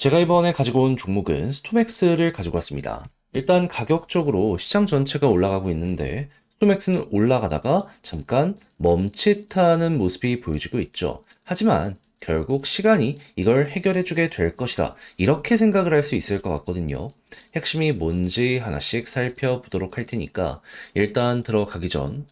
제가 이번에 가지고 온 종목은 스톰엑스를 가지고 왔습니다. 일단 가격적으로 시장 전체가 올라가고 있는데 스톰엑스는 올라가다가 잠깐 멈칫하는 모습이 보여지고 있죠. 하지만 결국 시간이 이걸 해결해주게 될 것이다. 이렇게 생각을 할 수 있을 것 같거든요. 핵심이 뭔지 하나씩 살펴보도록 할 테니까 일단 들어가기 전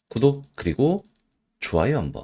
구독 그리고 좋아요 한번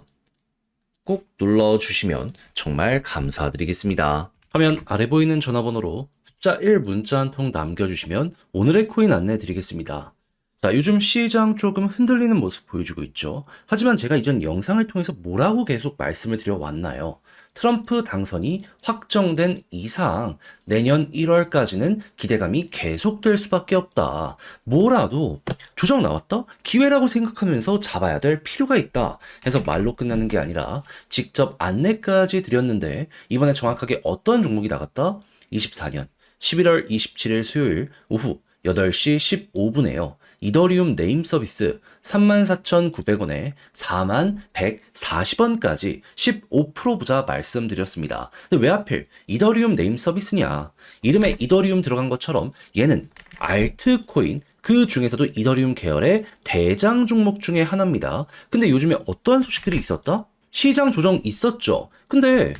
꼭 눌러주시면 정말 감사드리겠습니다. 화면 아래 보이는 전화번호로 숫자 1 문자 한 통 남겨주시면 오늘의 코인 안내 드리겠습니다. 자, 요즘 시장 조금 흔들리는 모습 보여주고 있죠. 하지만 제가 이전 영상을 통해서 뭐라고 계속 말씀을 드려왔나요? 트럼프 당선이 확정된 이상 내년 1월까지는 기대감이 계속될 수밖에 없다. 뭐라도 조정 나왔다? 기회라고 생각하면서 잡아야 될 필요가 있다. 해서 말로 끝나는 게 아니라 직접 안내까지 드렸는데 이번에 정확하게 어떤 종목이 나갔다? 24년 11월 27일 수요일 오후 8시 15분에요. 이더리움 네임 서비스 34,900원에 41,140원까지 15% 부자 말씀드렸습니다. 근데 왜 하필 이더리움 네임 서비스냐? 이름에 이더리움 들어간 것처럼 얘는 알트코인 그 중에서도 이더리움 계열의 대장 종목 중에 하나입니다. 근데 요즘에 어떠한 소식들이 있었다? 시장 조정 있었죠. 근데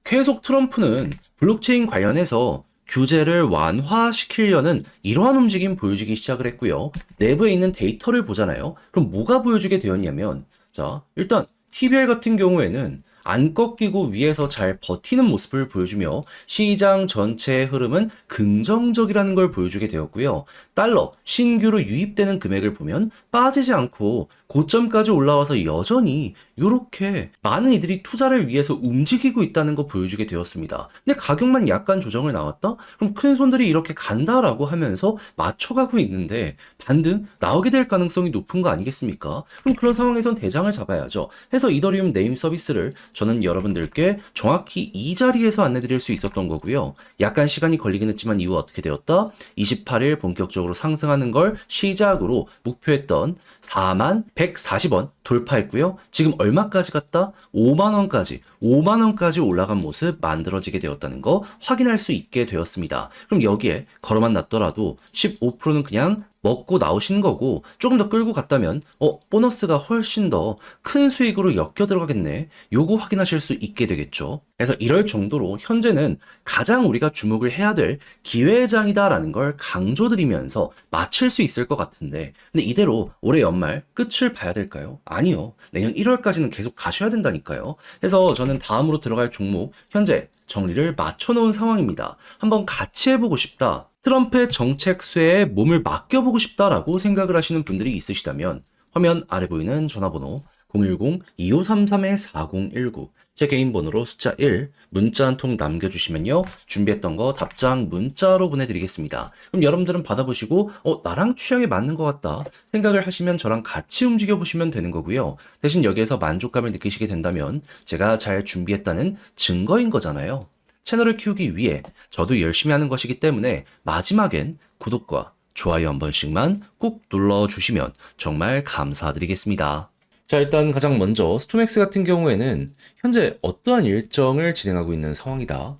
계속 트럼프는 블록체인 관련해서 규제를 완화시키려는 이러한 움직임 보여주기 시작을 했고요. 내부에 있는 데이터를 보잖아요. 그럼 뭐가 보여주게 되었냐면, 자, 일단 TBR 같은 경우에는 안 꺾이고 위에서 잘 버티는 모습을 보여주며 시장 전체의 흐름은 긍정적이라는 걸 보여주게 되었고요. 달러 신규로 유입되는 금액을 보면 빠지지 않고 고점까지 올라와서 여전히 이렇게 많은 이들이 투자를 위해서 움직이고 있다는 거 보여주게 되었습니다. 근데 가격만 약간 조정을 나왔다? 그럼 큰 손들이 이렇게 간다라고 하면서 맞춰가고 있는데 반등 나오게 될 가능성이 높은 거 아니겠습니까? 그럼 그런 상황에선 대장을 잡아야죠. 해서 이더리움 네임 서비스를 저는 여러분들께 정확히 이 자리에서 안내드릴 수 있었던 거고요. 약간 시간이 걸리긴 했지만 이후 어떻게 되었다? 28일 본격적으로 상승하는 걸 시작으로 목표했던 41,140원 돌파했고요. 지금 얼마까지 갔다? 5만원까지 올라간 모습 만들어지게 되었다는 거 확인할 수 있게 되었습니다. 그럼 여기에 걸어만 놨더라도 15%는 그냥 먹고 나오신 거고 조금 더 끌고 갔다면 보너스가 훨씬 더 큰 수익으로 엮여 들어가겠네. 요거 확인하실 수 있게 되겠죠. 그래서 이럴 정도로 현재는 가장 우리가 주목을 해야 될 기회장이다라는 걸 강조드리면서 맞출 수 있을 것 같은데 근데 이대로 올해 연말 끝을 봐야 될까요? 아니요. 내년 1월까지는 계속 가셔야 된다니까요. 그래서 저는 다음으로 들어갈 종목 현재 정리를 맞춰놓은 상황입니다. 한번 같이 해보고 싶다. 트럼프의 정책 수혜에 몸을 맡겨보고 싶다라고 생각을 하시는 분들이 있으시다면 화면 아래 보이는 전화번호 010-2533-4019 제 개인 번호로 숫자 1 문자 한 통 남겨주시면요 준비했던 거 답장 문자로 보내드리겠습니다. 그럼 여러분들은 받아보시고 나랑 취향에 맞는 것 같다 생각을 하시면 저랑 같이 움직여보시면 되는 거고요. 대신 여기에서 만족감을 느끼시게 된다면 제가 잘 준비했다는 증거인 거잖아요. 채널을 키우기 위해 저도 열심히 하는 것이기 때문에 마지막엔 구독과 좋아요 한 번씩만 꾹 눌러주시면 정말 감사드리겠습니다. 자, 일단 가장 먼저 스톰엑스 같은 경우에는 현재 어떠한 일정을 진행하고 있는 상황이다.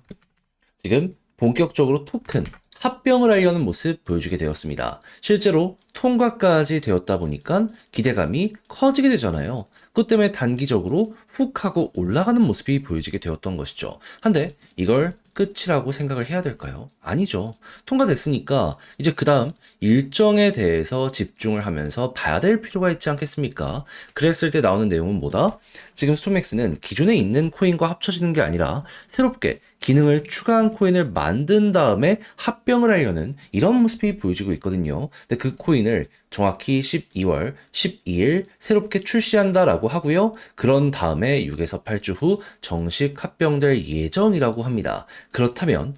지금 본격적으로 토큰 합병을 하려는 모습 보여주게 되었습니다. 실제로 통과까지 되었다 보니까 기대감이 커지게 되잖아요. 그것 때문에 단기적으로 훅 하고 올라가는 모습이 보여지게 되었던 것이죠. 한데 이걸 끝이라고 생각을 해야 될까요? 아니죠. 통과됐으니까 이제 그 다음 일정에 대해서 집중을 하면서 봐야 될 필요가 있지 않겠습니까? 그랬을 때 나오는 내용은 뭐다? 지금 스톰엑스는 기존에 있는 코인과 합쳐지는 게 아니라 새롭게 기능을 추가한 코인을 만든 다음에 합병을 하려는 이런 모습이 보여지고 있거든요. 근데 그 코인을 정확히 12월 12일 새롭게 출시한다라고 하고요. 그런 다음에 6에서 8주 후 정식 합병될 예정이라고 합니다. 그렇다면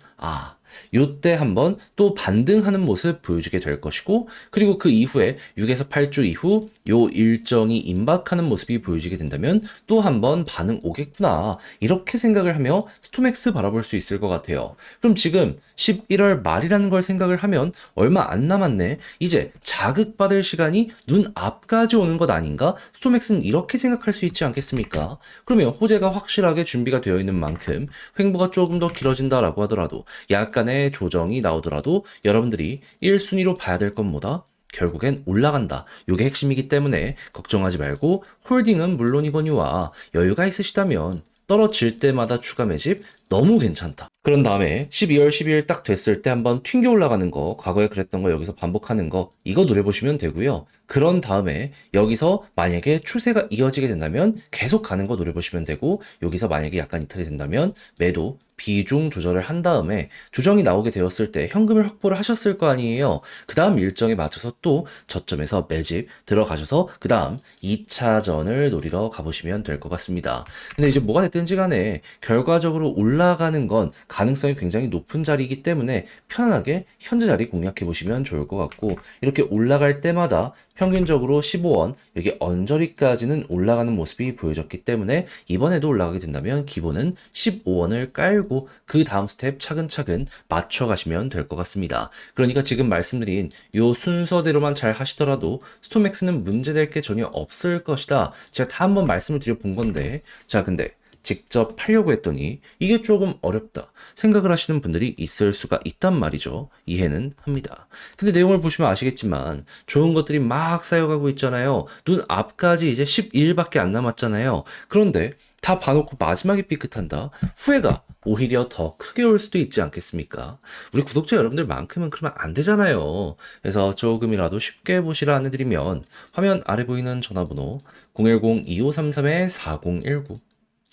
요때 한번 또 반등하는 모습 보여주게 될 것이고, 그리고 그 이후에 6에서 8주 이후 요 일정이 임박하는 모습이 보여지게 된다면 또 한번 반응 오겠구나, 이렇게 생각을 하며 스톰엑스 바라볼 수 있을 것 같아요. 그럼 지금 11월 말이라는 걸 생각을 하면 얼마 안 남았네. 이제 자극받을 시간이 눈 앞까지 오는 것 아닌가? 스톰엑스는 이렇게 생각할 수 있지 않겠습니까? 그러면 호재가 확실하게 준비가 되어 있는 만큼 횡보가 조금 더 길어진다라고 하더라도, 약간의 조정이 나오더라도 여러분들이 1순위로 봐야 될 건 뭐다? 결국엔 올라간다. 요게 핵심이기 때문에 걱정하지 말고 홀딩은 물론이거니와 여유가 있으시다면 떨어질 때마다 추가 매집 너무 괜찮다. 그런 다음에 12월 12일 딱 됐을 때 한번 튕겨 올라가는 거, 과거에 그랬던 거 여기서 반복하는 거, 이거 노려보시면 되고요. 그런 다음에 여기서 만약에 추세가 이어지게 된다면 계속 가는 거 노려보시면 되고, 여기서 만약에 약간 이탈이 된다면 매도 비중 조절을 한 다음에 조정이 나오게 되었을 때 현금을 확보를 하셨을 거 아니에요. 그 다음 일정에 맞춰서 또 저점에서 매집 들어가셔서 그 다음 2차전을 노리러 가보시면 될 것 같습니다. 근데 이제 뭐가 됐든지 간에 결과적으로 올라가는 건 가능성이 굉장히 높은 자리이기 때문에 편안하게 현재 자리 공략해 보시면 좋을 것 같고, 이렇게 올라갈 때마다 평균적으로 15원, 여기 언저리까지는 올라가는 모습이 보여졌기 때문에 이번에도 올라가게 된다면 기본은 15원을 깔고 그 다음 스텝 차근차근 맞춰가시면 될 것 같습니다. 그러니까 지금 말씀드린 요 순서대로만 잘 하시더라도 스톰엑스는 문제될 게 전혀 없을 것이다. 제가 다 한번 말씀을 드려본 건데, 자 근데 직접 팔려고 했더니 이게 조금 어렵다 생각을 하시는 분들이 있을 수가 있단 말이죠. 이해는 합니다. 근데 내용을 보시면 아시겠지만 좋은 것들이 막 쌓여가고 있잖아요. 눈 앞까지 이제 12일밖에 안 남았잖아요. 그런데 다 봐놓고 마지막에 삐끗한다? 후회가 오히려 더 크게 올 수도 있지 않겠습니까? 우리 구독자 여러분들만큼은 그러면 안 되잖아요. 그래서 조금이라도 쉽게 보시라 안내드리면 화면 아래 보이는 전화번호 010-2533-4019,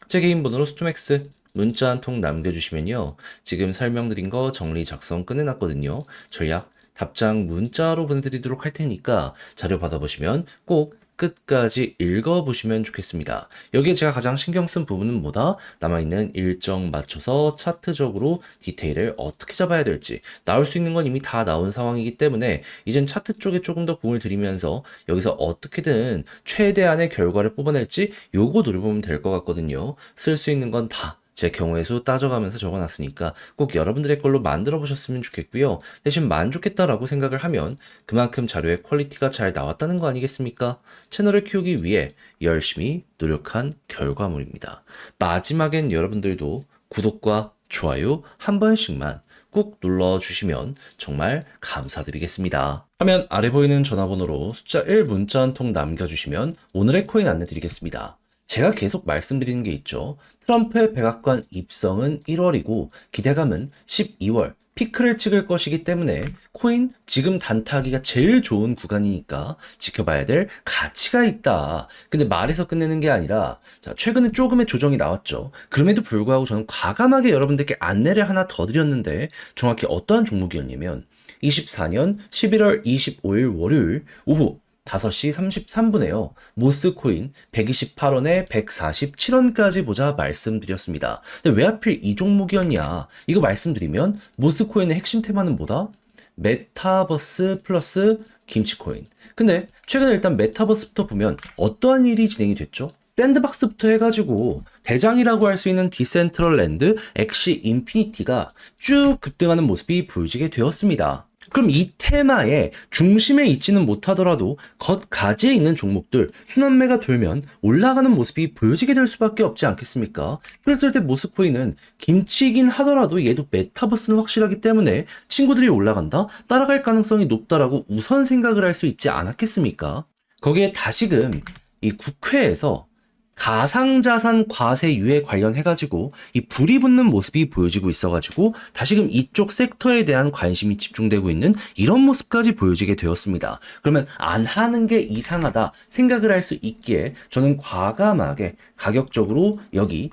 제 개인 번호로 스톰엑스 문자 한 통 남겨주시면요, 지금 설명드린 거 정리 작성 끝내놨거든요. 전략 답장 문자로 보내드리도록 할 테니까 자료 받아보시면 꼭 끝까지 읽어보시면 좋겠습니다. 여기에 제가 가장 신경 쓴 부분은 뭐다? 남아있는 일정 맞춰서 차트적으로 디테일을 어떻게 잡아야 될지, 나올 수 있는 건 이미 다 나온 상황이기 때문에 이젠 차트 쪽에 조금 더 공을 들이면서 여기서 어떻게든 최대한의 결과를 뽑아낼지 요거 노려보면 될 것 같거든요. 쓸 수 있는 건 다 제 경우의 수 따져가면서 적어놨으니까 꼭 여러분들의 걸로 만들어 보셨으면 좋겠고요. 대신 만족했다라고 생각을 하면 그만큼 자료의 퀄리티가 잘 나왔다는 거 아니겠습니까? 채널을 키우기 위해 열심히 노력한 결과물입니다. 마지막엔 여러분들도 구독과 좋아요 한 번씩만 꼭 눌러주시면 정말 감사드리겠습니다. 화면 아래 보이는 전화번호로 숫자 1 문자 한 통 남겨주시면 오늘의 코인 안내 드리겠습니다. 제가 계속 말씀드리는 게 있죠. 트럼프의 백악관 입성은 1월이고 기대감은 12월 피크를 찍을 것이기 때문에 코인 지금 단타하기가 제일 좋은 구간이니까 지켜봐야 될 가치가 있다. 근데 말에서 끝내는 게 아니라, 자, 최근에 조금의 조정이 나왔죠. 그럼에도 불구하고 저는 과감하게 여러분들께 안내를 하나 더 드렸는데 정확히 어떠한 종목이었냐면 24년 11월 25일 월요일 오후 5시 33분에요. 모스코인 128원에 147원까지 보자 말씀드렸습니다. 근데 왜 하필 이 종목이었냐? 이거 말씀드리면 모스코인의 핵심 테마는 뭐다? 메타버스 플러스 김치코인. 근데 최근에 일단 메타버스부터 보면 어떠한 일이 진행이 됐죠? 샌드박스부터 해가지고 대장이라고 할 수 있는 디센트럴랜드, 엑시 인피니티가 쭉 급등하는 모습이 보여지게 되었습니다. 그럼 이 테마의 중심에 있지는 못하더라도 겉가지에 있는 종목들 순환매가 돌면 올라가는 모습이 보여지게 될 수밖에 없지 않겠습니까? 그랬을 때 모스코인은 김치이긴 하더라도 얘도 메타버스는 확실하기 때문에 친구들이 올라간다? 따라갈 가능성이 높다라고 우선 생각을 할 수 있지 않았겠습니까? 거기에 다시금 이 국회에서 가상자산 과세유예 관련해가지고 이 불이 붙는 모습이 보여지고 있어가지고 다시금 이쪽 섹터에 대한 관심이 집중되고 있는 이런 모습까지 보여지게 되었습니다. 그러면 안 하는 게 이상하다 생각을 할 수 있기에 저는 과감하게 가격적으로 여기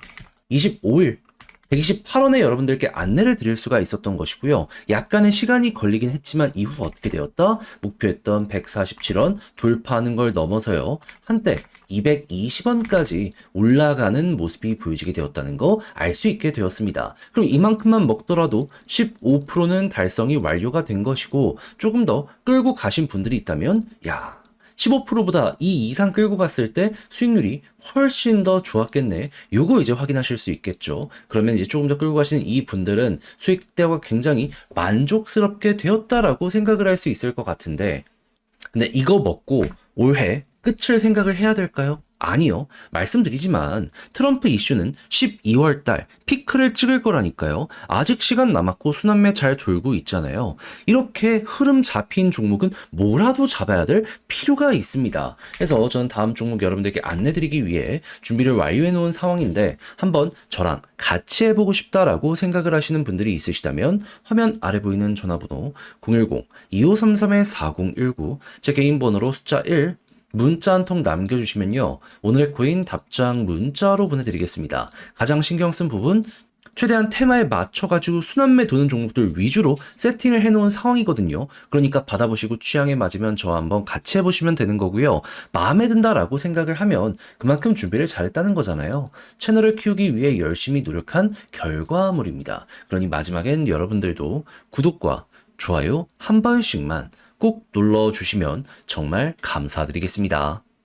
25일 128원에 여러분들께 안내를 드릴 수가 있었던 것이고요. 약간의 시간이 걸리긴 했지만 이후 어떻게 되었다? 목표했던 147원 돌파하는 걸 넘어서요. 한때 220원까지 올라가는 모습이 보여지게 되었다는 거 알 수 있게 되었습니다. 그럼 이만큼만 먹더라도 15%는 달성이 완료가 된 것이고 조금 더 끌고 가신 분들이 있다면 15%보다 이 이상 끌고 갔을 때 수익률이 훨씬 더 좋았겠네. 요거 이제 확인하실 수 있겠죠. 그러면 이제 조금 더 끌고 가시는 이 분들은 수익대가 굉장히 만족스럽게 되었다라고 생각을 할 수 있을 것 같은데, 근데 이거 먹고 올해 끝을 생각을 해야 될까요? 아니요. 말씀드리지만 트럼프 이슈는 12월 달 피크를 찍을 거라니까요. 아직 시간 남았고 순환매 잘 돌고 있잖아요. 이렇게 흐름 잡힌 종목은 뭐라도 잡아야 될 필요가 있습니다. 그래서 저는 다음 종목 여러분들께 안내드리기 위해 준비를 완료해 놓은 상황인데 한번 저랑 같이 해보고 싶다라고 생각을 하시는 분들이 있으시다면 화면 아래 보이는 전화번호 010-2533-4019 제 개인 번호로 숫자 1 문자 한 통 남겨주시면요. 오늘의 코인 답장 문자로 보내드리겠습니다. 가장 신경 쓴 부분, 최대한 테마에 맞춰가지고 순환매 도는 종목들 위주로 세팅을 해놓은 상황이거든요. 그러니까 받아보시고 취향에 맞으면 저와 한번 같이 해보시면 되는 거고요. 마음에 든다라고 생각을 하면 그만큼 준비를 잘했다는 거잖아요. 채널을 키우기 위해 열심히 노력한 결과물입니다. 그러니 마지막엔 여러분들도 구독과 좋아요 한 번씩만 꼭 눌러주시면 정말 감사드리겠습니다.